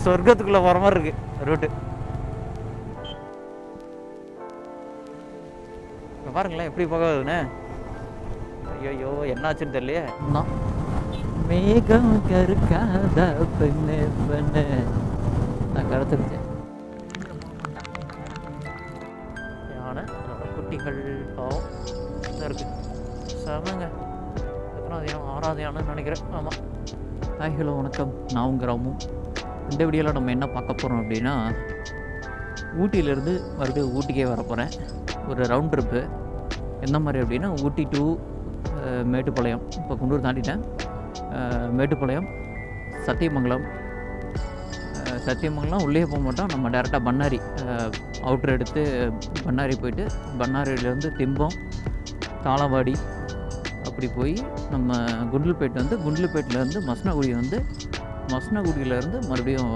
சொர்க்கத்துக்குள்ளே போகிற மாதிரி இருக்கு ரூட்டு. பாருங்களேன் எப்படி போகாதுன்னு. ஐயோ என்னாச்சுன்னு தெரியலையே. மேகம் கருக்காத பெண்ணு பெண்ணு நான் கருத்துருச்சேன். யானை அதோட குட்டிகள் பாவம் இருக்கு. செமங்க. எத்தனாவது யானை? 6வது யானைன்னு நினைக்கிறேன். ஆமாம். ஹாய் ஹலோ வணக்கம், நான் உங்கள் ராமு. இந்த வீடியோவில் நம்ம என்ன பார்க்க போகிறோம் அப்படின்னா, ஊட்டியிலேருந்து மறுபடியும் ஊட்டிக்கே வர போகிறேன். ஒரு ரவுண்ட் ட்ரிப்பு. எந்த மாதிரி அப்படின்னா, ஊட்டி டு மேட்டுப்பாளையம். இப்போ குண்டூர் தாண்டிட்டேன். மேட்டுப்பாளையம், சத்தியமங்கலம். சத்தியமங்கலம் உள்ளே போக மாட்டோம், நம்ம டேரெக்டாக பண்ணாரி அவுட்ரு எடுத்து பண்ணாரி போயிட்டு, பண்ணாரியிலேருந்து திம்பம், தாளவாடி அப்படி போய் நம்ம குண்டல்பேட் வந்து, குண்டல்பேட்டிலேருந்து மசனகுடி வந்து, மசனகுடியிலேருந்து மறுபடியும்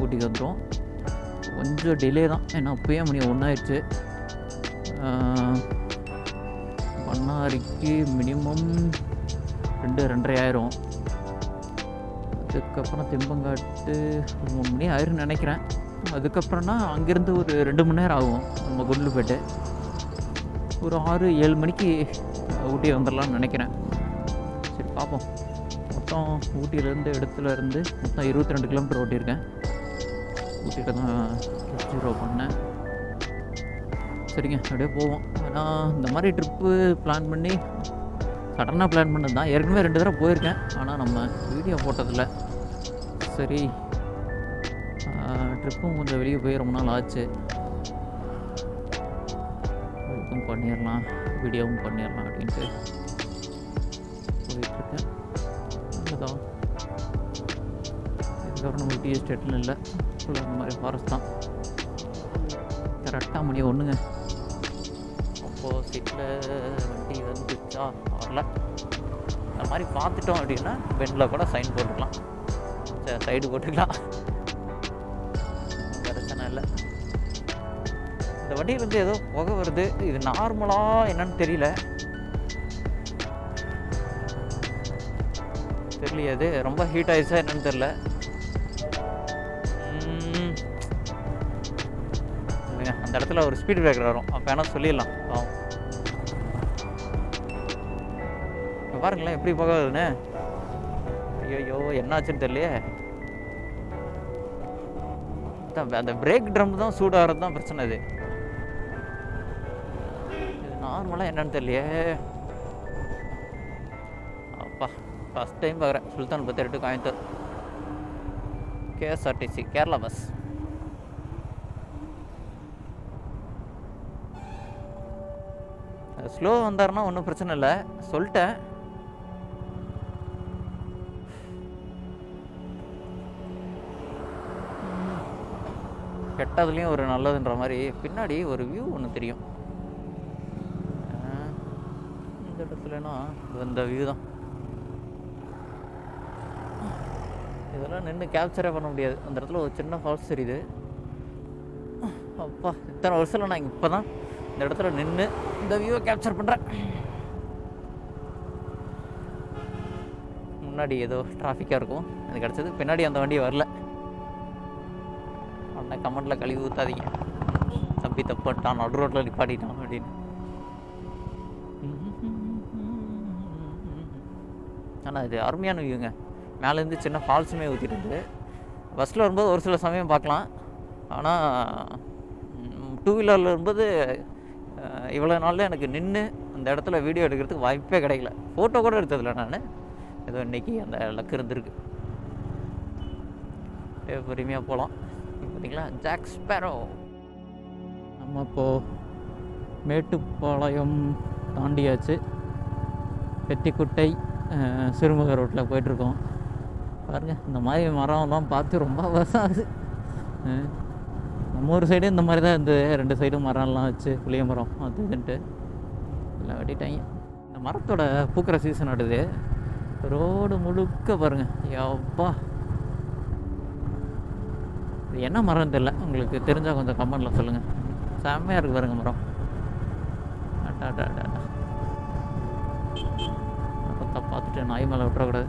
ஊட்டிக்கு வந்துடும். கொஞ்சம் டிலே தான், ஏன்னா அப்பயே மணி 1 ஆயிடுச்சு. பண்ணாரிக்கு மினிமம் 2-2:30 ஆயிரும். அதுக்கப்புறம் திம்பங்காட்டு 3 மணி ஆயிரும்னு நினைக்கிறேன். அதுக்கப்புறம்னா அங்கேருந்து ஒரு 2 மணி நேரம் ஆகும் நம்ம குண்டல்பேட்டு. ஒரு 6-7 மணிக்கு ஊட்டி வந்துடலான்னு நினைக்கிறேன். சரி பார்ப்போம். மொத்தம் ஊட்டியிலேருந்து இடத்துலேருந்து மொத்தம் 22 கிலோமீட்டர் ஓட்டியிருக்கேன். ஊட்டிகிட்ட தான் ஜீரோ பண்ணேன். சரிங்க, அப்படியே போவோம். ஆனால் இந்த மாதிரி ட்ரிப்பு பிளான் பண்ணி சடனாக பிளான் பண்ணது தான். ஏற்கனவே 2 தடவை போயிருக்கேன், ஆனால் நம்ம வீடியோ போட்டதில்லை. சரி, ட்ரிப்பும் கொஞ்சம் வெளியே போய் ரொம்ப நாள் ஆச்சு. இதுவும் பண்ணிடலாம், வீடியோவும் பண்ணிடலாம் அப்படின்ட்டு போயிட்டுருக்கேன். அதுதான் இதுக்கப்புறம் நம்ம டீ எஸ்டேட்னு இல்லை, ஃபுல்லாக இந்த மாதிரி ஃபாரஸ்ட் தான். கரெக்டாக மணி 1ங்க. ஆப்போசிட்டில் வண்டி வந்துச்சா வரல. இந்த மாதிரி பார்த்துட்டோம் அப்படின்னா பெண்டில் கூட சைன் போட்டுக்கலாம், சைடு போட்டுக்கலாம், பிரச்சனை இல்லை. இந்த வண்டியிலேருந்து ஏதோ புகை வருது. இது நார்மலாக என்னன்னு தெரியலையே. அது ரொம்ப ஹீட் ஆயிடுச்சா என்னன்னு தெரியல. அந்த இடத்துல ஒரு ஸ்பீட் பிரேக்கர் வரும், அப்போ வேணா சொல்லிடலாம். பாருங்களேன் எப்படி போகாதுன்னு. ஐயோ என்னாச்சுன்னு தெரியலையே. அந்த பிரேக் ட்ரம் தான் சூடாகிறது தான் பிரச்சனை. இது நார்மலாக என்னன்னு தெரியலையே. அப்பா ஃபஸ்ட் டைம் பார்க்குறேன். சுல்தான் பத்தர் to Coimbatore KSRTC Kerala bus. Slow வந்தாருன்னா ஒன்றும் பிரச்சனை இல்லை, சொல்லிட்டேன். கெட்டதுலேயும் ஒரு நல்லதுன்ற மாதிரி பின்னாடி ஒரு வியூ ஒன்று தெரியும். இந்த இடத்துலனா இந்த வியூ தான். இதெல்லாம் நின்று கேப்சரே பண்ண முடியாது. அந்த இடத்துல ஒரு சின்ன ஃபால்ஸ் தெரியுது. அப்பா இத்தனை வருஷத்தில் நான் இப்போ தான் இந்த இடத்துல நின்று இந்த வியூவை கேப்சர் பண்ணுறேன். முன்னாடி ஏதோ டிராஃபிக்காக இருக்கும், அது கிடச்சது. பின்னாடி அந்த வண்டி வரல. உடனே கமெண்டில் கழுவி ஊற்றாதீங்க, தம்பி தப்பாட்டான், நடு ரோட்டில் நிப்பாட்டிட்டான் அப்படின்னு. ஆனால் இது அருமையான வியூங்க. மேலேருந்து சின்ன ஃபால்ஸுமே ஊற்றிட்டு இருந்து. பஸ்ஸில் வரும்போது ஒரு சில சமயம் பார்க்கலாம், ஆனால் 2 வீலரில் இருக்கும்போது இவ்வளோ நாளில் எனக்கு நின்று அந்த இடத்துல வீடியோ எடுக்கிறதுக்கு வாய்ப்பே கிடைக்கல. ஃபோட்டோ கூட எடுத்ததில்லை நான். ஏதோ இன்றைக்கி அந்த லக்கு இருந்திருக்கு. பொறுமையாக போகலாம். பார்த்தீங்களா, ஜாக் ஸ்பேரோ. நம்ம இப்போது மேட்டுப்பாளையம் தாண்டியாச்சு. பெத்திக்குட்டை சிறுமுகை ரோட்டில் போயிட்டுருக்கோம். பாருங்கள், இந்த மாதிரி மரம்லாம் பார்த்து ரொம்ப வருஷம் ஆகுது. நம்ம ஒரு சைடு இந்த மாதிரி தான் இந்த 2 சைடும் மரம்லாம் வச்சு, புளிய மரம் அது இதுன்ட்டு எல்லாம் வெட்டிட்டாங்க. இந்த மரத்தோட பூக்கிற சீசன் ஆடுது. ரோடு முழுக்க பாருங்கள். யப்பா, இது என்ன மரம்னு தெரியல, உங்களுக்கு தெரிஞ்சால் கொஞ்சம் கமெண்டில் சொல்லுங்கள். செம்மையாக இருக்குது பாருங்கள் மரம். பார்த்துட்டு நாய் மேலே விட்டுறக்கூடாது.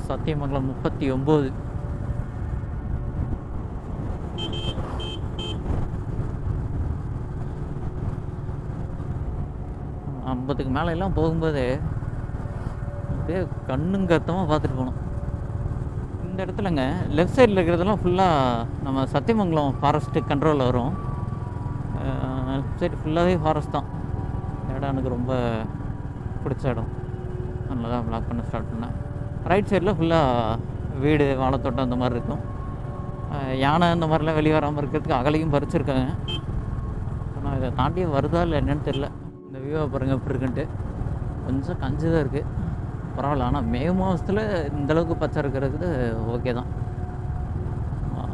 சத்தியமங்கலம் 39. ஐம்பதுக்கு மேலே எல்லாம் போகும்போது அப்படியே கண்ணுங்கத்தமாக பார்த்துட்டு போகணும். இந்த இடத்துலங்க லெஃப்ட் சைடில் இருக்கிறதெல்லாம் ஃபுல்லாக நம்ம சத்தியமங்கலம் ஃபாரஸ்ட்டு கண்ட்ரோலில் வரும். லெஃப்ட் சைடு ஃபுல்லாகவே ஃபாரஸ்ட் தான். இந்த இடம் எனக்கு ரொம்ப பிடிச்ச இடம். அதனால தான் ப்ளாக் பண்ண ஸ்டார்ட் பண்ணேன். ரைட் சைடில் ஃபுல்லாக வீடு, வாழைத்தோட்டம் இந்த மாதிரி இருக்கும். யானை இந்த மாதிரிலாம் வெளியே வராமல் இருக்கிறதுக்கு அகலையும் பறிச்சிருக்காங்க. ஆனால் இதை தாண்டி வருதா இல்லை என்னன்னு தெரில. இந்த வியூவை பாருங்கள் எப்படி இருக்குன்ட்டு. கொஞ்சம் கஞ்சி தான் இருக்குது, பரவாயில்ல. ஆனால் மே மாதத்தில் இந்தளவுக்கு பச்சை இருக்கிறது ஓகே தான்.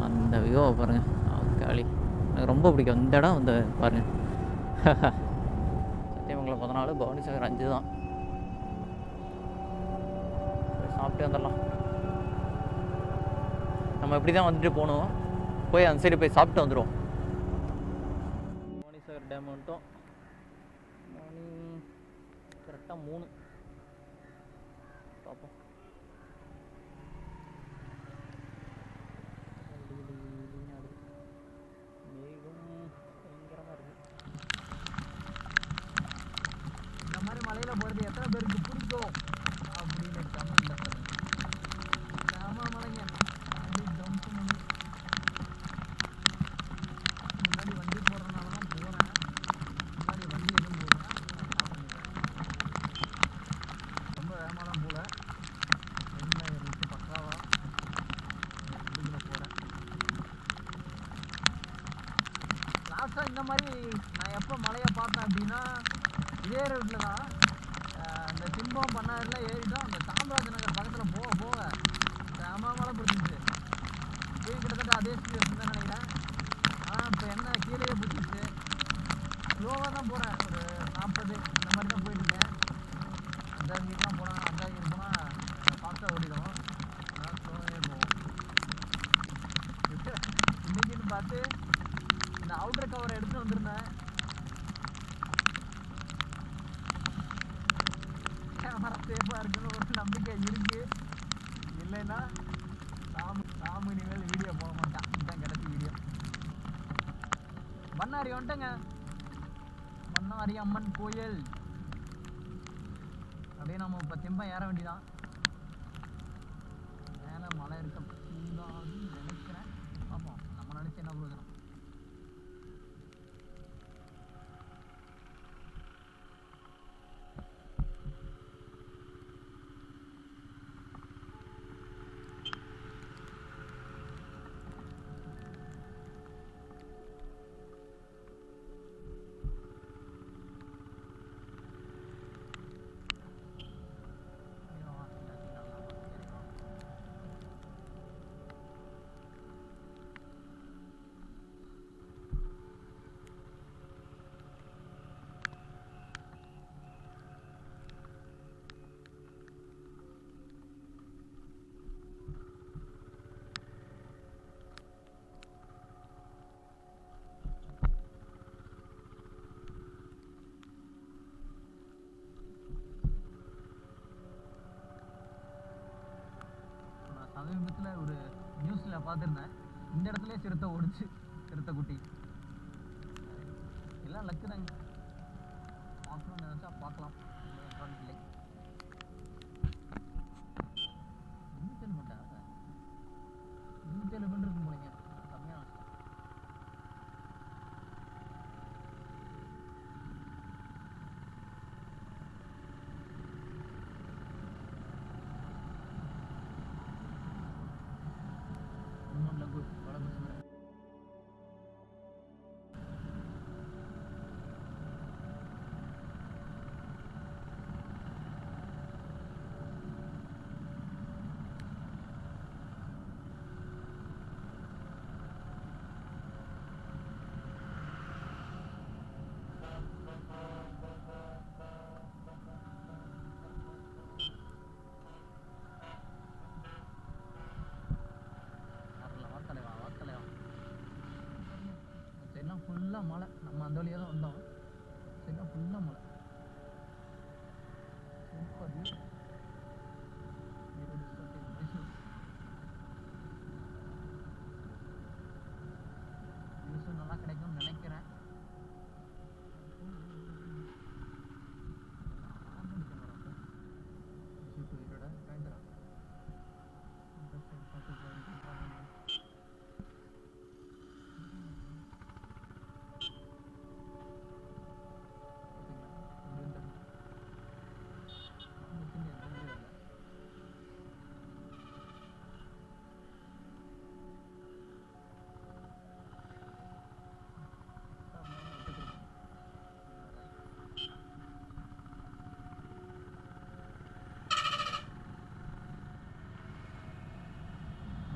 அந்த வியூவை பாருங்கள், காளி எனக்கு ரொம்ப பிடிக்கும் இந்த இடம். வந்து பாருங்கள், சத்தியமங்கலம் 14, பவானிசாகர் 5 தான். சாப்பிட்டு வந்துடலாம். நம்ம இப்படி தான் வந்துட்டு போகணும். போய் அந்த சைடு போய் சாப்பிட்டு வந்துடுவோம். பவானிசாகர் டேம் வந்துட்டோம். மணி கரெக்டாக 3 பார்ப்போம். மேகம் பயங்கரமாக இருக்குது. இந்த மாதிரி மலையில் போகிறது எத்தனை பேருக்கு பிடிக்கும் அப்படின்னு கமெண்ட்ல சொல்லுங்க. ஆமாம், மலைங்க அப்படி ஜம்ப் பண்ணி முன்னாடி வண்டி போடுறதுனால தான் போகிறேன். முன்னாடி வண்டி எதுவும் போகிறேன் ரொம்ப வேகமாக தான் போகல. என்ன இருந்துச்சு பக்காவா வண்டியில் போகிறேன். லாஸ்ட்டாக இந்த மாதிரி நான் எப்போ மலையை பார்த்தேன் அப்படின்னா இதே ரோட்டில் தான். இந்த திம்பம் பண்ணாரில் ஏறிட்டோம். அந்த சாம்ராஜ் நகர் பக்கத்தில் போக போக மழை பிடிச்சிச்சு. போய் கிட்டத்தட்ட அதே ஸ்பீட் தான் நினைக்கிறேன். ஆனால் இப்போ என்ன கீழே பிடிச்சிச்சு. ஸ்லோவாக தான் போகிறேன், ஒரு 40 இந்த மாதிரி தான் போயிட்டுருக்கேன். 5 கிலோமீட்டர்லாம் போனேன். 5 கிலோமீட்டர் போனால் ஃபாஸ்ட்டாக ஓடிடும். அதனால் ஸ்லோவாகவே போவோம். இன்னைக்குன்னு பார்த்து இந்த அவுட்டர் கவர் எடுத்து வந்திருந்தேன். கேமரா சேஃபாக இருக்குன்னு ஒரு நம்பிக்கை இருக்குது. இல்லைன்னா ராமு இனிமேல் வீடியோ போட மாட்டான். இதுதான் கிடைச்சி வீடியோ. பண்ணாரி வந்துட்டேங்க. பண்ணாரி அம்மன் கோயில். அப்படியே நம்ம இப்போ திம்பம் ஏற வேண்டியதான். மேலே மலை இருக்க கூடாதுன்னு நினைக்கிறேன். பார்ப்போம், நம்ம நினச்சி என்ன பிரயோஜனம். சமீபத்தில் ஒரு நியூஸில் பார்த்துருந்தேன். இந்த இடத்துல சிறுத்தை ஓடிச்சு, சிறுத்தை குட்டி. எல்லாம் லக்கு தாங்க. பார்க்கணும்னு நினச்சா பார்க்கலாம். இல்லை 27 மட்டும் 27 பண்ணி இருக்கும் போலீங்க. கம்மியாக ஃபுல்லாக மழை. நம்ம அந்த வழியாக தான் வந்தோம். சரிங்களா, ஃபுல்லாக மழை. Super view. நினைக்கிறேன்.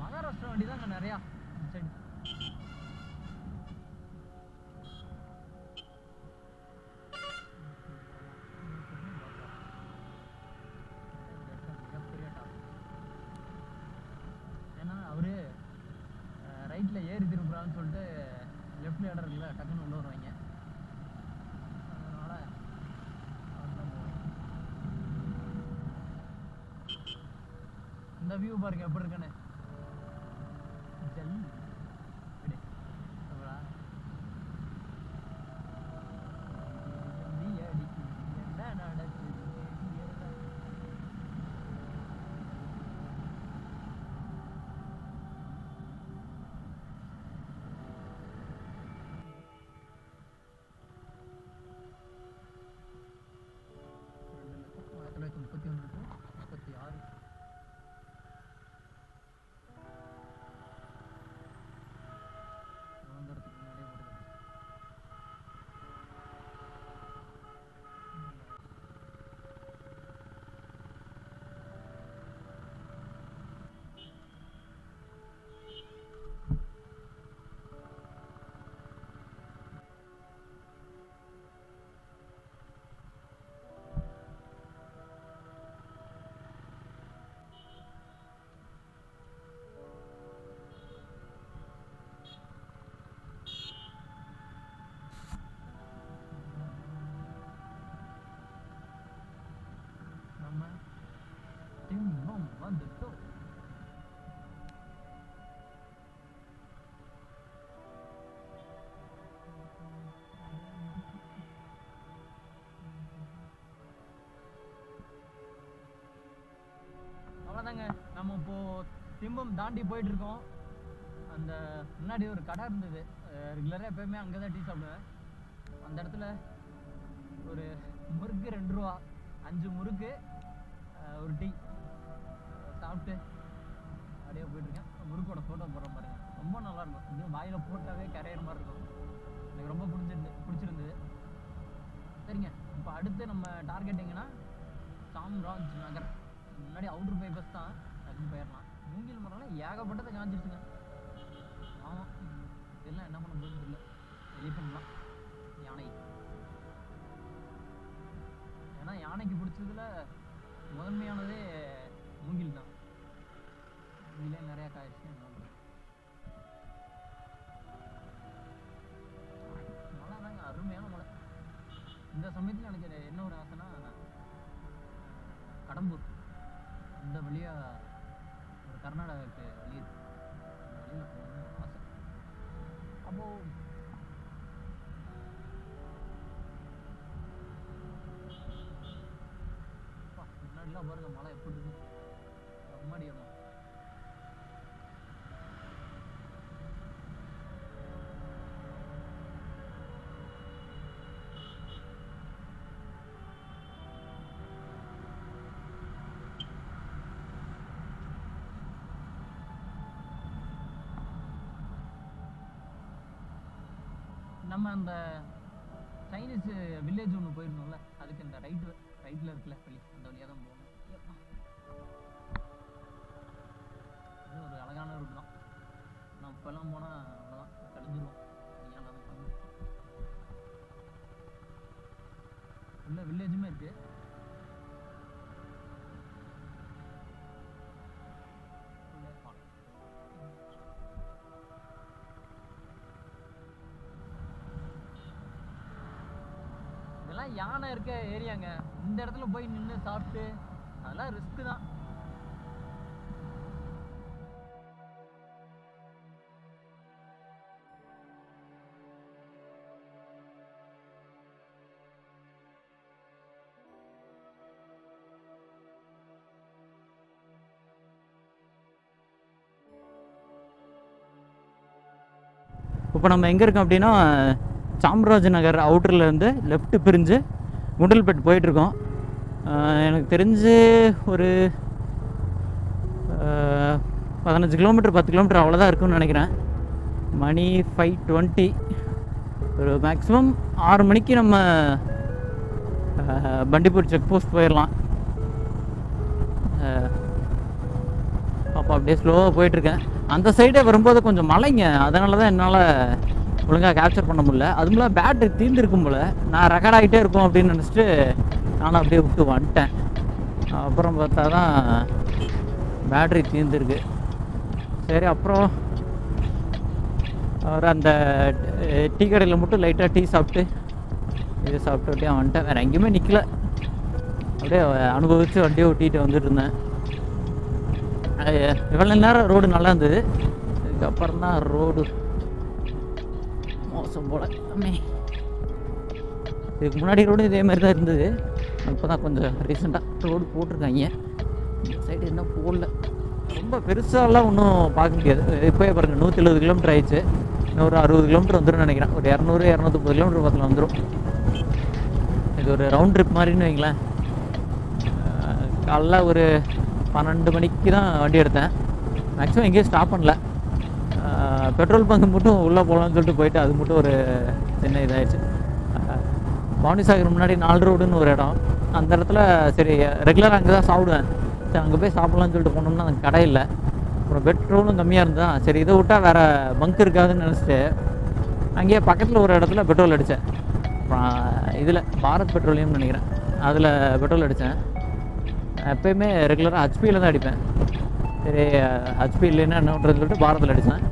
மகாராஷ்டிரா வண்டி தான் அங்கே நிறையா சைடு. ஏன்னா அவரு ரைட்டில் ஏறி திரும்புறான்னு சொல்லிட்டு லெஃப்டில் இடம் இருக்குல்ல, டக்குன்னு உள்ள வருவாங்க. அதனால இந்த வியூ பாருங்க எப்படி இருக்குன்னு. என்ன நடக்குது? நம்ம திம்பம் வந்துட்டோம். அவ்வளோதாங்க, நம்ம இப்போ திம்பம் தாண்டி போயிட்டு இருக்கோம். அந்த முன்னாடி ஒரு கடை இருந்தது, ரெகுலராக எப்பயுமே அங்கே தான் டீ சாப்பிடுவேன். அந்த இடத்துல ஒரு முறுக்கு 2 ரூபா, 5 முறுக்கு ஒரு டீ சாப்பிட்டு அப்படியே போயிட்டுருக்கேன். முறுக்கோட ஃபோட்டோ போடுற பாருங்க, ரொம்ப நல்லாயிருக்கும். இன்னும் வாயில் போட்டாவே கரையிற மாதிரி இருக்கும். எனக்கு ரொம்ப பிடிச்சிருந்தது. சரிங்க, இப்போ அடுத்து நம்ம டார்கெட் எங்கன்னா சாம்ராஜ் நகர். முன்னாடி அவுட்ரு பைபஸ் தான், டக்குன்னு போயிடலாம். மூங்கில் மரம்லாம் ஏகப்பட்டதை காஞ்சிருச்சுங்க. ஆமாம், இதெல்லாம் என்ன பண்ண போகுதுன்னு தெரியல. எலிஃபென்ட்லாம், யானை. ஏன்னா யானைக்கு பிடிச்சதுல முதன்மையானதே மூங்கில் தான். மூங்கிலே நிறையா காய்ச்சி மழை தாங்க, அருமையான மழை. இந்த சமயத்தில் எனக்கு என்ன ஒரு ஆசைன்னா, கடம்பூர் இந்த வழியாக ஒரு கர்நாடகாவுக்கு வழி இருக்கு, அந்த வழியில் போகணும்னு ஆசை. அப்போது முன்னாடிலாம் பாருங்க மழை எப்படி இருக்கு, அம்மாடி இடம். நம்ம அந்த சைனீஸ் வில்லேஜ் ஒன்று போயிருந்தோம்ல, அதுக்கு இந்த ரைட்டில் இருக்குல்ல வழி, அந்த வழியாக தான் போகணும். இது ஒரு அழகான ரூட் தான். நான் இப்போல்லாம் போனால் அவ்வளோதான் கழிஞ்சிருவோம். நீங்களாம் பண்ணணும். உள்ள வில்லேஜுமே இருக்குது. இதெல்லாம் யானை இருக்க ஏரியாங்க. இந்த இடத்துல போய் நின்று சாப்பிட்டு அதெல்லாம் ரிஸ்க்கு தான். இப்போ நம்ம எங்கே இருக்கோம் அப்படின்னா சாம்ராஜ் நகர் அவுட்டர்லேருந்து லெஃப்ட் பிரிஞ்சு குண்டல்பேட் போயிட்டுருக்கோம். எனக்கு தெரிஞ்சு ஒரு 15 கிலோமீட்டர் 10 கிலோமீட்டர் அவ்வளோதான் இருக்குன்னு நினைக்கிறேன். மணி 5:20. ஒரு மேக்ஸிமம் 6 மணிக்கு நம்ம பண்டிப்பூர் செக் போஸ்ட் போயிடலாம். அப்போ அப்படியே ஸ்லோவாக போயிட்டுருக்கேன். அந்த சைடே வரும்போது கொஞ்சம் மழைங்க, அதனால தான் என்னால் ஒழுங்காக கேப்சர் பண்ண முடியல. அதுக்குள்ள பேட்ரி தீர்ந்துருக்கும் போல், நான் ரெக்கார்ட் ஆகிட்டே இருக்கும் அப்படின்னு நினச்சிட்டு நானும் அப்படியே விட்டு வந்துட்டேன். அப்புறம் பார்த்தா தான் பேட்ரி தீர்ந்துருக்கு. சரி, அப்புறம் அவர் அந்த டீ கடையில் மட்டும் லைட்டாக டீ சாப்பிட்டு இது சாப்பிட்டு அப்படியே வந்துட்டேன். வேறு எங்கேயுமே நிற்கல, அப்படியே அனுபவித்து வண்டியை ஓட்டிகிட்டு வந்துட்டு இருந்தேன். இவ்வளோ நேரம் ரோடு நல்லா இருந்தது, இதுக்கப்புறம் தான் ரோடு மோசம் போல். இதுக்கு முன்னாடி ரோடு இதே மாதிரி தான் இருந்தது. இப்போ தான் கொஞ்சம் ரீசெண்டாக ரோடு போட்டிருக்காங்க. இந்த சைடு என்ன போடல, ரொம்ப பெருசாலாம் ஒன்றும் பார்க்க முடியாது. இப்போயே பாருங்கள் 170 கிலோமீட்டர் ஆயிடுச்சு. இன்னும் ஒரு 60 கிலோமீட்டர் வந்துடும் நினைக்கிறேன். ஒரு 200-230 கிலோமீட்டர் பக்கத்தில் வந்துடும். இது ஒரு ரவுண்ட் ட்ரிப் மாதிரின்னு வைங்களேன். காலைல ஒரு 12 மணிக்கு தான் வண்டி எடுத்தேன். மேக்ஸிமம் எங்கேயும் ஸ்டாப் பண்ணல. பெட்ரோல் பங்கு மட்டும் உள்ளே போகலான்னு சொல்லிட்டு போயிட்டு அது மட்டும் ஒரு சின்ன இதாகிடுச்சு. பவானிசாகர் முன்னாடி 4 ரோடுன்னு ஒரு இடம், அந்த இடத்துல சரி ரெகுலராக அங்கே தான் சாப்பிடுவேன். சரி அங்கே போய் சாப்பிட்லான்னு சொல்லிட்டு போனோம்னா அந்த கடை இல்லை. அப்புறம் பெட்ரோலும் கம்மியாக இருந்தால் சரி இதை விட்டால் வேறு பங்க் இருக்காதுன்னு நினச்சிட்டு அங்கேயே பக்கத்தில் ஒரு இடத்துல பெட்ரோல் அடித்தேன். அப்புறம் இதில் பாரத் பெட்ரோலியம்னு நினைக்கிறேன், அதில் பெட்ரோல் அடித்தேன். எப்போயுமே ரெகுலராக ஹெச்பியில் தான் அடிப்பேன். சரி ஹெச்பி இல்லைன்னா என்ன பண்ணுறதுன்னு சொல்லிட்டு பாரத்தில் அடித்தேன்.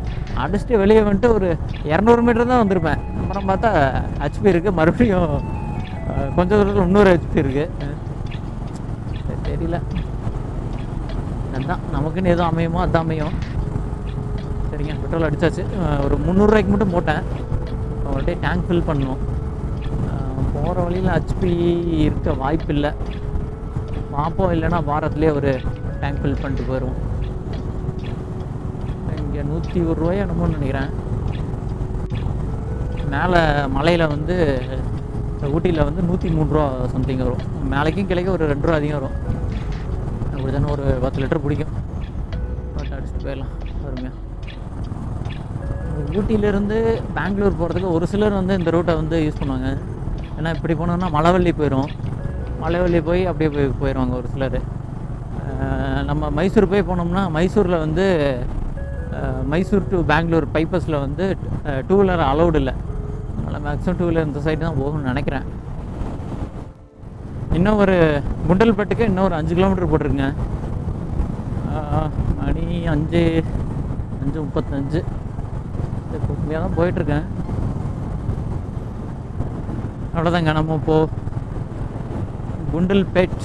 அடிச்சுட்டு வெளியே வந்துட்டு ஒரு 200 மீட்டர் தான் வந்திருப்பேன். அப்புறம் பார்த்தா ஹெச்பி இருக்குது, மறுபடியும் கொஞ்சம் தூரத்தில் இன்னொரு ஹெச்பி இருக்குது. தெரியல, அதுதான் நமக்குன்னு எதுவும் அமையுமோ அதுதான் அமையும். சரிங்க, பெட்ரோல் அடித்தாச்சு. ஒரு 300 ரூபாய்க்கு மட்டும் போட்டேன். அவங்கள்ட்ட டேங்க் ஃபில் பண்ணணும். போகிற வழியில் ஹெச்பி இருக்க வாய்ப்பு இல்லை, பார்ப்போம். இல்லைன்னா பாரத்லேயே ஒரு டேங்க் ஃபில் பண்ணிட்டு போயிடுவோம். இங்கே 101 ரூபாயா என்னமோன்னு நினைக்கிறேன். மேலே மலையில் வந்து ஊட்டியில் வந்து 103 ரூபா சம்திங் வரும். மேலேக்கும் கிளைக்கும் ஒரு 2 ரூபா அதிகம் வரும். அப்படி தானே ஒரு 10 லிட்டர் பிடிக்கும். பட் அடிச்சுட்டு போயிடலாம் பொறுமையாக. ஊட்டியிலேருந்து பெங்களூர் போகிறதுக்கு ஒரு சிலர் வந்து இந்த ரூட்டை வந்து யூஸ் பண்ணுவாங்க. ஏன்னா இப்படி போனோம்னா மலைவள்ளி போயிடும். மலைவள்ளி போய் அப்படியே போயிடுவாங்க ஒரு சிலர். நம்ம மைசூர் போய் போனோம்னா மைசூரில் வந்து மைசூர் டு பெங்களூர் பைப்பஸில் வந்து 2 வீலர் அலௌடு இல்லை. அதனால் மேக்ஸிமம் 2 வீலர் இந்த சைடு தான் போகணும்னு நினைக்கிறேன். இன்னும் ஒரு குண்டல்பேட்டுக்கு இன்னும் ஒரு 5 கிலோமீட்டர் போட்டிருக்குங்க. மணி 5:35. பொறுமையாக தான் போயிட்டுருக்கேன். அவ்வளோதாங்க, நம்ம இப்போது குண்டல்பேட்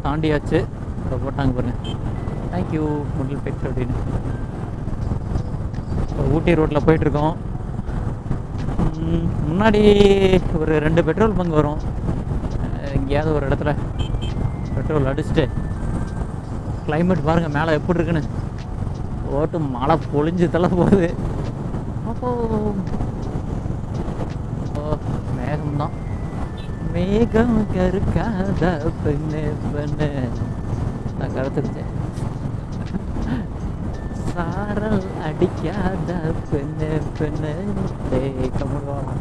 தாண்டியாச்சு. இப்போ போட்டாங்க பாருங்கள், தேங்க்யூ குண்டல்பேட் அப்படின்னு. இப்போ ஊட்டி ரோட்டில் போயிட்டுருக்கோம். முன்னாடி ஒரு 2 பெட்ரோல் பங்க் வரும். எங்கேயாவது ஒரு இடத்துல பெட்ரோல் அடிச்சுட்டு கிளைமேட் பாருங்கள் மேலே எப்படி இருக்குன்னு. ஓட்டு மழை பொழிஞ்சு தள்ள போகுது. அப்போ மேகம்தான். மேகம் கருக்காத பெண்ணு பெண்ணு நான் கருத்துருச்சேன். சாரல் அடிக்காத பெண்ணு பெண்ணு கமுடுவாங்க.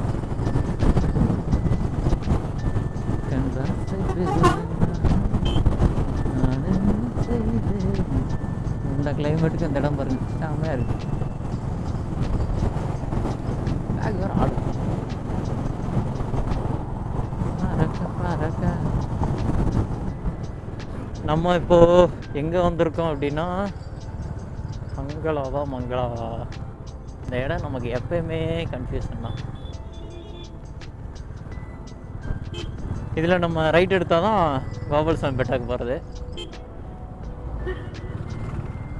இந்த கிளைமேட்டுக்கு இந்த இடம் பாருங்க செம்மையாக இருக்கு. ஆடு நம்ம இப்போ எங்கே வந்திருக்கோம் அப்படின்னா மங்களாவா. இந்த இடம் நமக்கு எப்பயுமே கன்ஃபியூஷன் தான். இதில் நம்ம ரைட் எடுத்தால் தான் கோபால்சாமி பெட்டாக்கு போகிறது.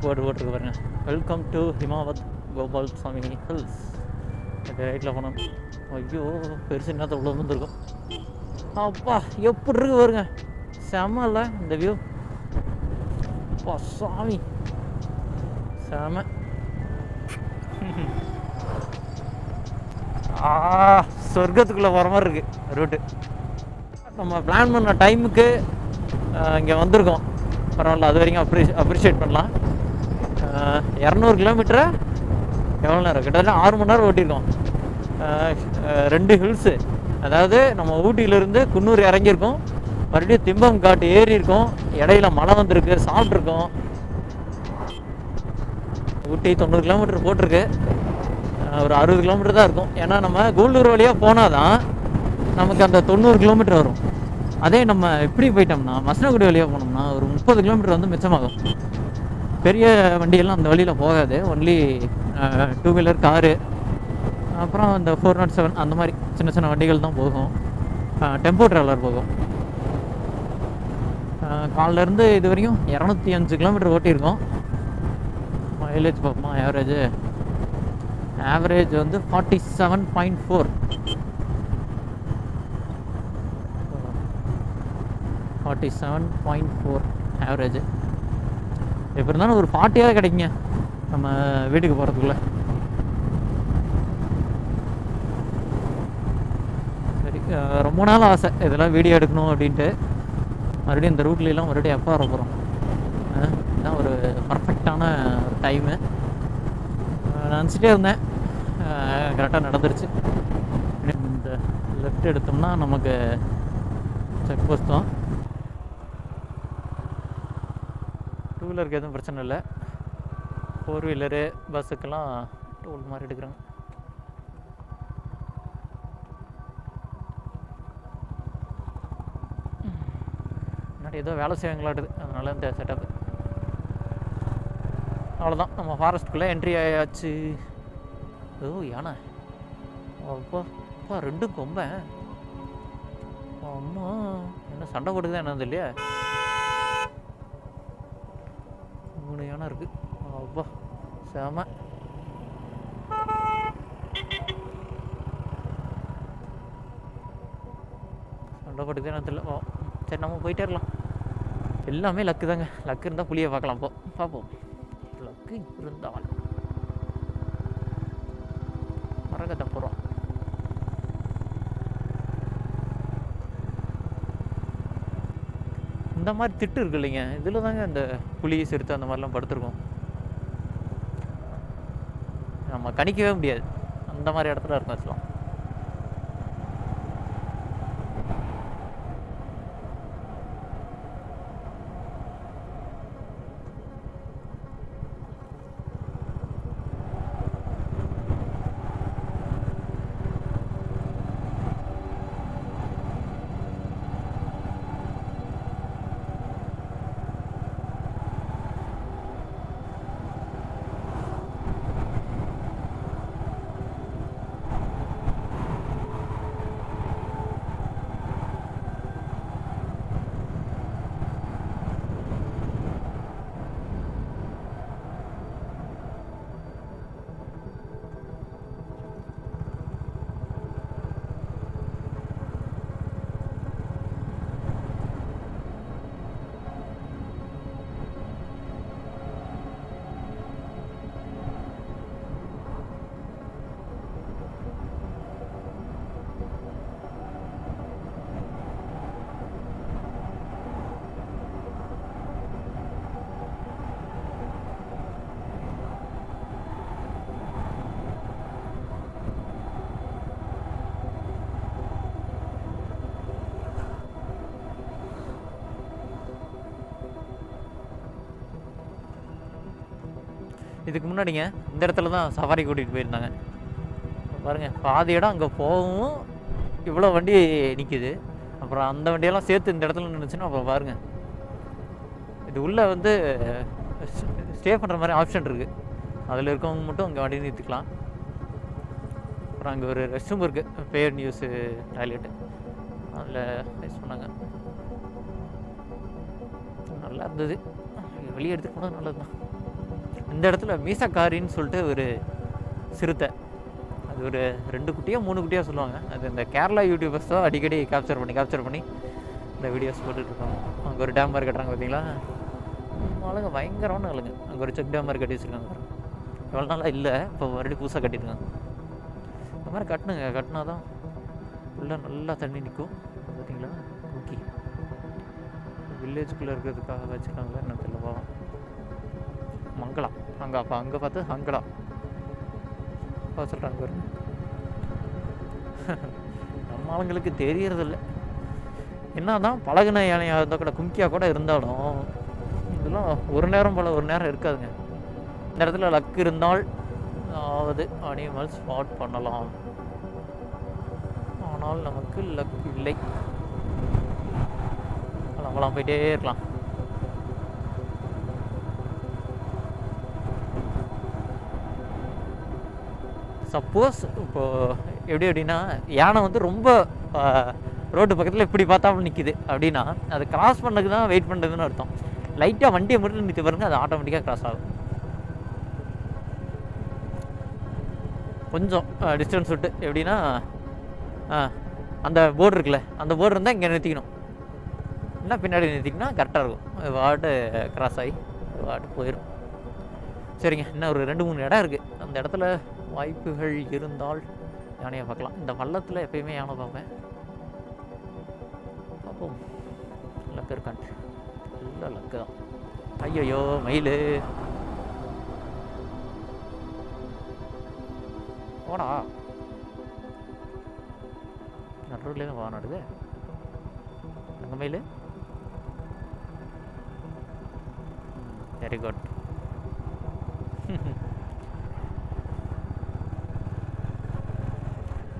போட்டுருக்கு பாருங்க, welcome to Himavad Gopalsamy hills. அது ரைட்டில் போனோம். ஐயோ பெருசு நேரத்தை உள்ள வந்துருக்கும். அப்பா எப்படி இருக்கு பாருங்க, செம இல்லை இந்த வியூ. அப்பா சாமி செம. சொர்க்கத்துக்குள்ளே போகிற மாதிரி இருக்குது ரூட்டு. நம்ம பிளான் பண்ண டைமுக்கு இங்கே வந்திருக்கோம். பரவாயில்ல, அது வரைக்கும் அப்ரிஷியேட் பண்ணலாம். 200 கிலோமீட்டரை எவ்வளோ நேரம், கிட்டத்தட்ட 6 மணி நேரம் ஓட்டியிருக்கோம். 2 ஹில்ஸு, அதாவது நம்ம ஊட்டியிலேருந்து குன்னூர் இறங்கியிருக்கோம், மறுபடியும் திம்பம் காட்டு ஏறி இருக்கோம், இடையில மழை வந்திருக்கு, சாப்பிட்ருக்கோம். ஊட்டி 90 கிலோமீட்டர் போட்டிருக்கு, ஒரு 60 கிலோமீட்டர் தான் இருக்கும். ஏன்னா நம்ம கூடலூர் வழியாக போனால் தான் நமக்கு அந்த 90 கிலோமீட்டர் வரும். அதே நம்ம இப்படி போயிட்டோம்னா மசனகுடி வழியாக போனோம்னா ஒரு 30 கிலோமீட்டர் வந்து மிச்சமாகும். பெரிய வண்டியெல்லாம் அந்த வழியில் போகாது, ஒன்லி 2 வீலர் காரு, அப்புறம் இந்த 407 அந்த மாதிரி சின்ன சின்ன வண்டிகள் தான் போகும். டெம்போ ட்ராவலர் போகும். காலிலேருந்து இது வரைக்கும் 205 கிலோமீட்டர் ஓட்டியிருக்கோம். மைலேஜ் பார்ப்போமா, ஆவரேஜ் வந்து 47.4. 47.4 ஆவரேஜ். இப்போ இருந்தாலும் ஒரு 40 கிடைக்குங்க நம்ம வீட்டுக்கு போகிறதுக்குள்ள. சரி, ரொம்ப நாள் ஆசை இதெல்லாம் வீடியோ எடுக்கணும் அப்படின்ட்டு. மறுபடியும் இந்த ரூட்லாம் மறுபடியும் எப்போ வர போகிறோம், இதுதான் ஒரு பர்ஃபெக்டான ஒரு டைமு. நினச்சிட்டே இருந்தேன், கரெக்டாக நடந்துருச்சு. இந்த லெஃப்ட் எடுத்தோம்னா நமக்கு செக் போஸ்ட் தான். 2 வீலருக்கு எதுவும் பிரச்சனை இல்லை, 4 வீலரு பஸ்ஸுக்கெல்லாம் டோல் மாதிரி எடுக்கிறாங்க. முன்னாடி ஏதோ வேலை செய்வாங்களாட்டுது, அதனால இந்த செட்டப். அவ்வளோதான், நம்ம ஃபாரஸ்ட்டுக்குள்ளே என்ட்ரி ஆயாச்சு. ஓ யானை, அப்பா அப்பா 2 கொம்பேன். அம்மா என்ன சண்டை போட்டுக்குதான் என்னது இல்லையா, 3 யானை இருக்கு. அப்பா செம. சண்டை போட்டுக்குதான் என்ன தெரியல. சரி நம்ம போயிட்டே இருக்கலாம். எல்லாமே லக்கு தாங்க, லக்கு இருந்தால் புளியை பார்க்கலாம். இப்போ பார்ப்போம், லக்கு இருந்தால் மரகத்தை போகிறோம். இந்த மாதிரி திட்டு இருக்கு இல்லைங்க, இதில் தாங்க இந்த புளி சிறுத்தை அந்த மாதிரிலாம் படுத்துருக்கோம். நம்ம கணிக்கவே முடியாது, அந்த மாதிரி இடத்துல இருக்கும் இதெல்லாம். இதுக்கு முன்னாடிங்க இந்த இடத்துல தான் சவாரி கூட்டிகிட்டு போயிருந்தாங்க. பாருங்கள், பாதி இடம் அங்கே போகவும் இவ்வளோ வண்டி நிற்கிது. அப்புறம் அந்த வண்டியெல்லாம் சேர்த்து இந்த இடத்துல நின்றுச்சுன்னா அப்புறம் பாருங்கள், இது உள்ளே வந்து ஸ்டே பண்ணுற மாதிரி ஆப்ஷன் இருக்குது. அதில் இருக்கவங்க மட்டும் அங்கே வண்டி நிறுத்திக்கலாம். அப்புறம் அங்கே ஒரு ரெஸ்ட் ரூம் இருக்குது, பேர் நியூஸு டாய்லெட்டு, அதில் யூஸ் பண்ணாங்க. நல்லா இருந்தது, வெளியே எடுத்துகிட்டு போனால் நல்லது தான். இந்த இடத்துல மீசக்காரின்னு சொல்லிட்டு ஒரு சிறுத்தை, அது ஒரு 2 குட்டியோ 3 குட்டியோ சொல்லுவாங்க. அது இந்த கேரளா யூடியூபர்ஸ் தான் அடிக்கடி கேப்சர் பண்ணி இந்த வீடியோஸ் போட்டுட்ருக்காங்க. அங்கே ஒரு டேம் மாதிரி கட்டுறாங்க பார்த்தீங்களா, ஆளுங்க பயங்கரமான ஆளுங்க. அங்கே ஒரு செக் டேம் மாதிரி கட்டி வச்சுருக்காங்க. எவ்வளோ நாளாக இல்லை, இப்போ மறுபடியும் புதுசாக கட்டியிருக்காங்க. மாதிரி கட்டணுங்க, கட்டினா தான் உள்ளே நல்லா தண்ணி நிற்கும். பார்த்தீங்களா? ஓகே, வில்லேஜுக்குள்ளே இருக்கிறதுக்காக வச்சுருக்காங்களா என்ன தெரியலவா. மங்களா அங்கே, அப்போ அங்கே பார்த்து அங்கலா சொல்கிறாங்க பாருங்க. நம்ம ஆளுங்களுக்கு தெரியறதில்ல. என்ன தான் பழகுன யானையாக இருந்தால் கூட, கும்கியாக கூட இருந்தாலும் இதெல்லாம் ஒரு நேரம் போல் ஒரு நேரம் இருக்காதுங்க. இந்த இடத்துல லக் இருந்தால் அதாவது அனிமல் ஸ்பாட் பண்ணலாம். ஆனால் நமக்கு லக் இல்லை. நம்மளாம் போயிட்டே இருக்கலாம். சப்போஸ் இப்போது எப்படின்னா யானை வந்து ரொம்ப ரோட்டு பக்கத்தில் இப்படி பார்த்தாமல் நிற்கிது அப்படின்னா அது கிராஸ் பண்ணதுக்கு தான் வெயிட் பண்ணுறதுன்னு அர்த்தம். லைட்டாக வண்டியை மட்டும் நிறுத்தி பாருங்க, அது ஆட்டோமேட்டிக்காக கிராஸ் ஆகும். கொஞ்சம் டிஸ்டன்ஸ் விட்டு எப்படின்னா அந்த போர்டு இருக்குல்ல, அந்த போர்டு இருந்தால் இங்கே நிறுத்திக்கணும், இல்லை பின்னாடி நிறுத்திக்கினா கரெக்டாக இருக்கும். வாட்டு கிராஸ் ஆகி வாட்டு போயிடும். சரிங்க, இன்னும் ஒரு 2-3 இடம் இருக்குது. அந்த இடத்துல வாய்ப்புகள் இருந்தால் யானையை பார்க்கலாம். இந்த பள்ளத்தில் எப்பயுமே யானை பார்ப்பேன். பார்ப்போம் லக்கு இருக்கான்ட்டு. நல்ல லக்கு தான். ஐயோ மயில் போடா, நடுவில் தான் வானாடுது அந்த மயில். Very good.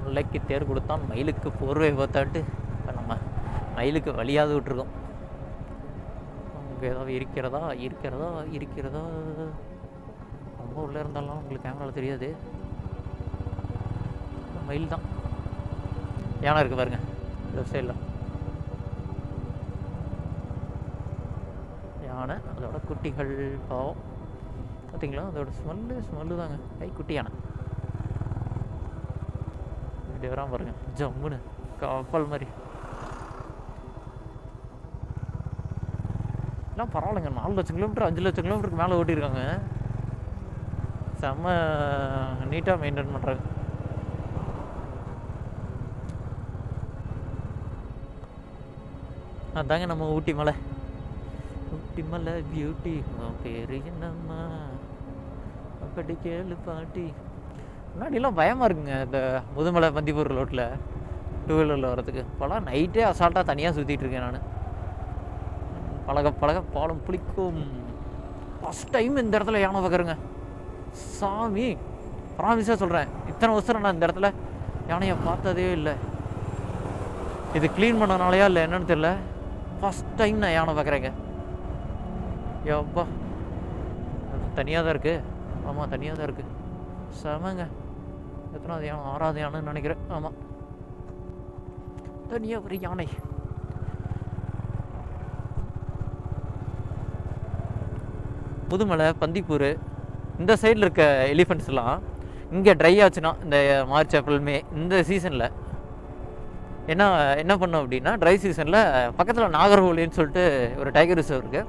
முல்லைக்கு தேர் கொடுத்தான் மயிலுக்கு போர்வை பார்த்தாட்டு இப்போ நம்ம மயிலுக்கு வழியாவது விட்டுருக்கோம். அங்கே ஏதாவது இருக்கிறதா ரொம்ப உள்ளே இருந்தாலும் உங்களுக்கு கேமராவில் தெரியாது. மயில் தான். யானை இருக்குது பாருங்க லெஃப்ட் சைடில். யானை, அதோட குட்டிகள் பாவம் பார்த்தீங்களா, அதோட ஸ்மெல்லு தாங்க. குட்டி யானை இப்படி வராமல் பாருங்க, ஜம்முன்னு கப்பல் மாதிரி. எல்லாம் பரவாயில்லைங்க, 4 லட்சம் கிலோமீட்டர் 5 லட்சம் கிலோமீட்டருக்கு மேலே ஓட்டியிருக்காங்க. செம்ம நீட்டாக மெயின்டைன் பண்ணுறாங்க. அதாங்க நம்ம ஊட்டி மலை பியூட்டி. பேரு என்னம்மா அப்படி கேளு பாட்டி. முன்னாடிலாம் பயமாக இருக்குங்க இந்த முதுமலை பந்திப்பூர் ரோட்டில் 2 வீலரில் வரதுக்கு. இப்போலாம் நைட்டே அசால்ட்டாக தனியாக சுற்றிட்டு இருக்கேன் நான். பழக பாலம் புளிக்கும். ஃபஸ்ட் டைம் இந்த இடத்துல யானை பார்க்குறேங்க. சாமி ப்ராமிஸாக சொல்கிறேன், இத்தனை வருஷம் நான் இந்த இடத்துல யானையை பார்த்ததே இல்லை. இது க்ளீன் பண்ணனாலையா இல்லை என்னன்னு தெரியல, ஃபஸ்ட் டைம் நான் யானை பார்க்குறேங்க. யப்பா, தனியாக தான் இருக்குது. ஆமாம் தனியாக தான் இருக்குது. செமங்க. எத்தனாவது யானை? 6வது யானைன்னு நினைக்கிறேன். ஆமாம், தனியாக ஒரு யானை. முதுமலை பந்திப்பூர் இந்த சைடில் இருக்க எலிஃபெண்ட்ஸ்லாம் இங்கே ட்ரை ஆச்சுன்னா இந்த மார்ச் ஏப்ரல் மே இந்த சீசனில் என்ன பண்ணோம் அப்படின்னா, ட்ரை சீசனில் பக்கத்தில் நாகர்கோவில்னு சொல்லிட்டு ஒரு டைகர் ரிசர்வ் இருக்குது,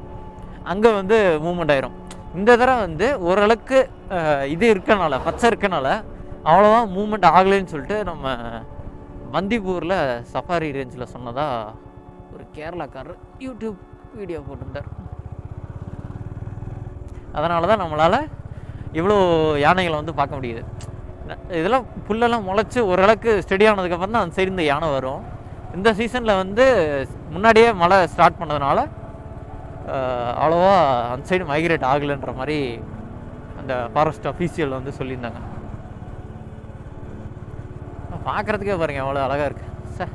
அங்கே வந்து மூவ்மெண்ட் ஆயிரும். இந்த தடவை வந்து ஓரளவுக்கு இது இருக்கனால, பச்சை இருக்கனால அவ்வளோதான் மூவ்மெண்ட் ஆகலைன்னு சொல்லிட்டு நம்ம பந்திப்பூரில் சஃபாரி ரேஞ்சில் சொன்னதா ஒரு கேரளாக்காரர் யூடியூப் வீடியோ போட்டிருந்தார். அதனால தான் நம்மளால் இவ்வளோ யானைகளை வந்து பார்க்க முடியுது. இதெல்லாம் புல்லெல்லாம் முளைச்சி ஓரளவுக்கு ஸ்டெடி ஆனதுக்கப்புறம் தான் அந்த சைடு இந்த யானை வரும். இந்த சீசனில் வந்து முன்னாடியே மழை ஸ்டார்ட் பண்ணதுனால அவ்வளோவா அந்த சைடு மைக்ரேட் ஆகலைன்ற மாதிரி அந்த ஃபாரஸ்ட் அஃபீஷியல் வந்து சொல்லியிருந்தாங்க. பார்க்குறதுக்கே பாருங்கள் அவ்வளோ அழகாக இருக்குது. சார்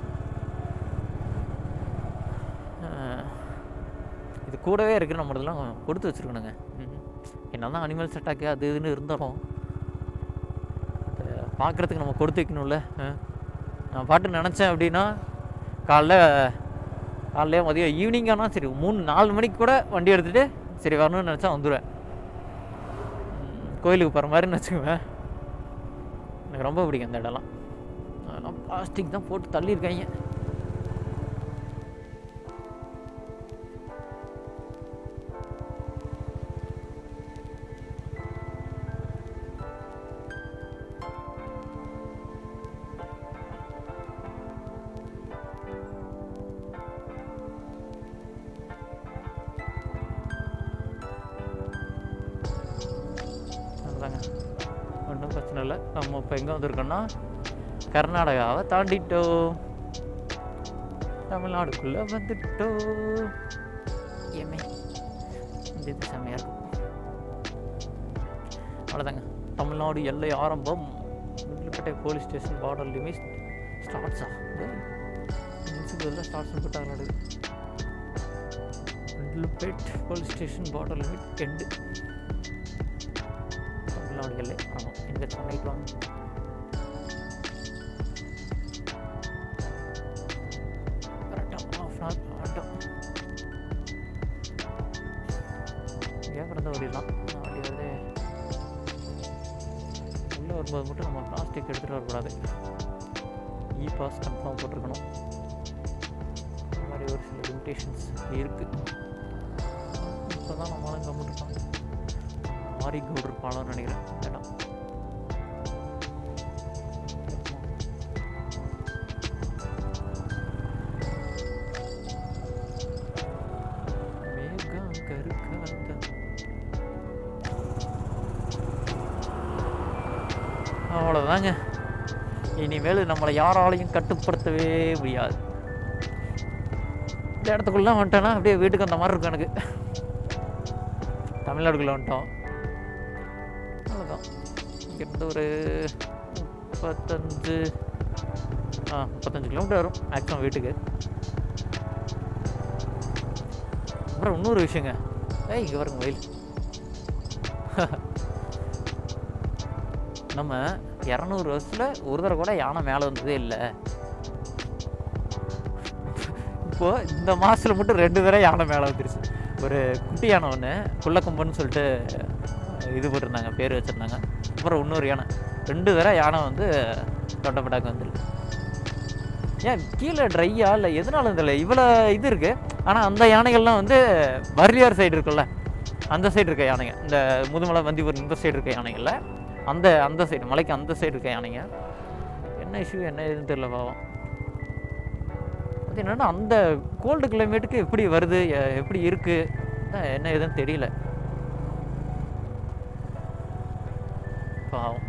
இது கூடவே இருக்குது, நம்ம இதெல்லாம் கொடுத்து வச்சுருக்கணுங்க. என்ன தான் அனிமல்ஸ் அட்டாக்கு அது இதுன்னு இருந்தாலும் பார்க்குறதுக்கு நம்ம கொடுத்து வைக்கணும்ல. நான் பாட்டு நினச்சேன் அப்படின்னா காலைல மதியம் ஈவினிங் ஆனால் சரி 3-4 மணிக்கு கூட வண்டி எடுத்துகிட்டு சரி வரணும்னு நினச்சா வந்துடுவேன். கோயிலுக்கு போகிற மாதிரின்னு வச்சுக்குவேன். எனக்கு ரொம்ப பிடிக்கும் அந்த இடம்லாம். அதெல்லாம் பிளாஸ்டிக் தான் போட்டு தள்ளியிருக்காங்க. அதாங்க, ஒன்றும் பிரச்சனை இல்லை. நம்ம இப்போ எங்கே வந்திருக்கோன்னா கர்நாடகாவை தாண்டிட்டோம், தமிழ்நாடுக்குள்ளே வந்துட்டோம். ஏமே இந்த இது செம்மையாக இருக்கும். அவ்வளோதாங்க, தமிழ்நாடு எல்லை ஆரம்பம். Gundlupet police station border limit ஸ்டார்ட்ஸா முனிசிபல் ஸ்டார்ட்ஸ்னு போட்டாங்க. Gundlupet police station border limit end. Tamil Nadu எல்லை ஆமாம். எங்கே சொன்னிட்டு வாங்க. ஏன் கடந்த ஓடிடலாம். வண்டி வந்து உள்ளே வரும்போது மட்டும் நம்ம பிளாஸ்டிக் எடுத்துகிட்டு வரக்கூடாது. பாஸ் கன்ஃபார்ம் போட்டிருக்கணும். இந்த மாதிரி ஒரு சில லிமிட்டேஷன்ஸ் இருக்குது. இப்போ தான் நம்மளால கம்மிட்டுருக்கோம். மாரி கவுடர் பாலம்னு நினைக்கிறேன் இடம். அவ்வளோதாங்க, இனிமேல் நம்மளை யாராலையும் கட்டுப்படுத்தவே முடியாது. இந்த இடத்துக்குள்ளே வந்துட்டோன்னா அப்படியே வீட்டுக்கு அந்த மாதிரி இருக்கும் எனக்கு. தமிழ்நாடுக்குள்ளே வந்துட்டோம். அவ்வளோதான், இங்கேருந்து ஒரு 35 கிலோமீட்டர் வரும் மேக்ஸிமம் வீட்டுக்கு. அப்புறம் இன்னொரு விஷயங்க, இங்கே வருங்க வெயில். நம்ம 200 வருஷத்தில் ஒரு தடவை கூட யானை மேலே வந்ததே இல்லை. இப்போது இந்த மாதத்தில் மட்டும் 2 தடவை யானை மேலே வந்துருச்சு. ஒரு குட்டி யானை ஒன்று குள்ளக்கொம்பன்னு சொல்லிட்டு இது போட்டிருந்தாங்க, பேர் வச்சுருந்தாங்க. அப்புறம் இன்னொரு யானை, 2 தடவை யானை வந்து தொட்டப்பட்டாக்கு வந்துருக்கு. ஏன் கீழே ட்ரையா இல்லை எதனால தெரியல, இவ்வளோ இது இருக்குது. ஆனால் அந்த யானைகள்லாம் வந்து வர்லியார் சைடு இருக்குல்ல, அந்த சைடு இருக்க யானைங்க, இந்த முதுமலை வந்திபுரம் இந்த சைடு இருக்க யானைகள்ல அந்த சைடு மலைக்கு அந்த சைடு இருக்க யானைங்க. என்ன இஷ்யூ என்ன ஏதுன்னு தெரியல பாவம். அது என்னென்னா அந்த கோல்டு கிளைமேட்டுக்கு எப்படி வருது, எப்படி இருக்குது, என்ன ஏதுன்னு தெரியல பாவம்.